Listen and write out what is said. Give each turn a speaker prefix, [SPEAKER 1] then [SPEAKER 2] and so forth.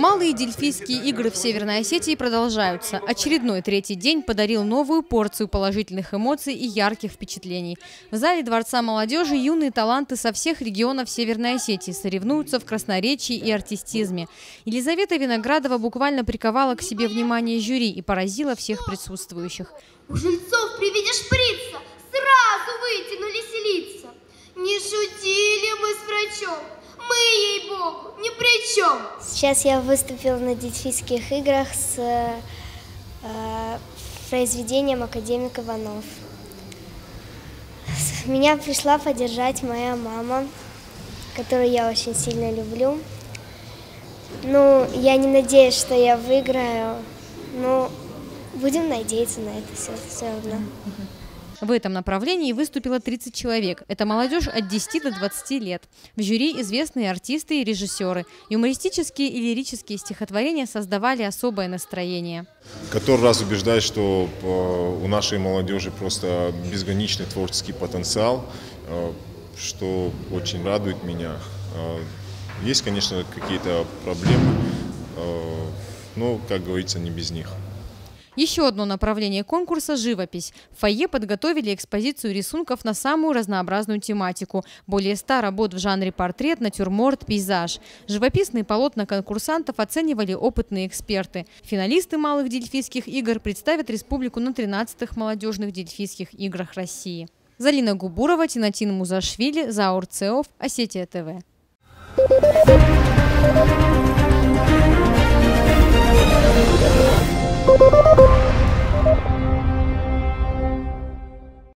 [SPEAKER 1] Малые дельфийские игры в Северной Осетии продолжаются. Очередной третий день подарил новую порцию положительных эмоций и ярких впечатлений. В зале Дворца молодежи юные таланты со всех регионов Северной Осетии соревнуются в красноречии и артистизме. Елизавета Виноградова буквально приковала к себе внимание жюри и поразила всех присутствующих.
[SPEAKER 2] У жильцов при виде шприца сразу вытянулись лица. Не шутили мы с врачом. Мы, ей-богу, ни при чем.
[SPEAKER 3] Сейчас я выступила на дельфийских играх с произведением «Академик Иванов». Меня пришла поддержать моя мама, которую я очень сильно люблю. Ну, я не надеюсь, что я выиграю, но будем надеяться на это все равно.
[SPEAKER 1] В этом направлении выступило 30 человек. Это молодежь от 10 до 20 лет. В жюри известные артисты и режиссеры. Юмористические и лирические стихотворения создавали особое настроение.
[SPEAKER 4] Который раз убеждаюсь, что у нашей молодежи просто безграничный творческий потенциал, что очень радует меня. Есть, конечно, какие-то проблемы, но, как говорится, не без них.
[SPEAKER 1] Еще одно направление конкурса – живопись. В фойе подготовили экспозицию рисунков на самую разнообразную тематику. Более 100 работ в жанре портрет, натюрморт, пейзаж. Живописные полотна конкурсантов оценивали опытные эксперты. Финалисты малых дельфийских игр представят республику на 13-х молодежных дельфийских играх России. Залина Губурова, Тинатин Музашвили, Заур Цеов, Осетия ТВ.
[SPEAKER 5] Thank you.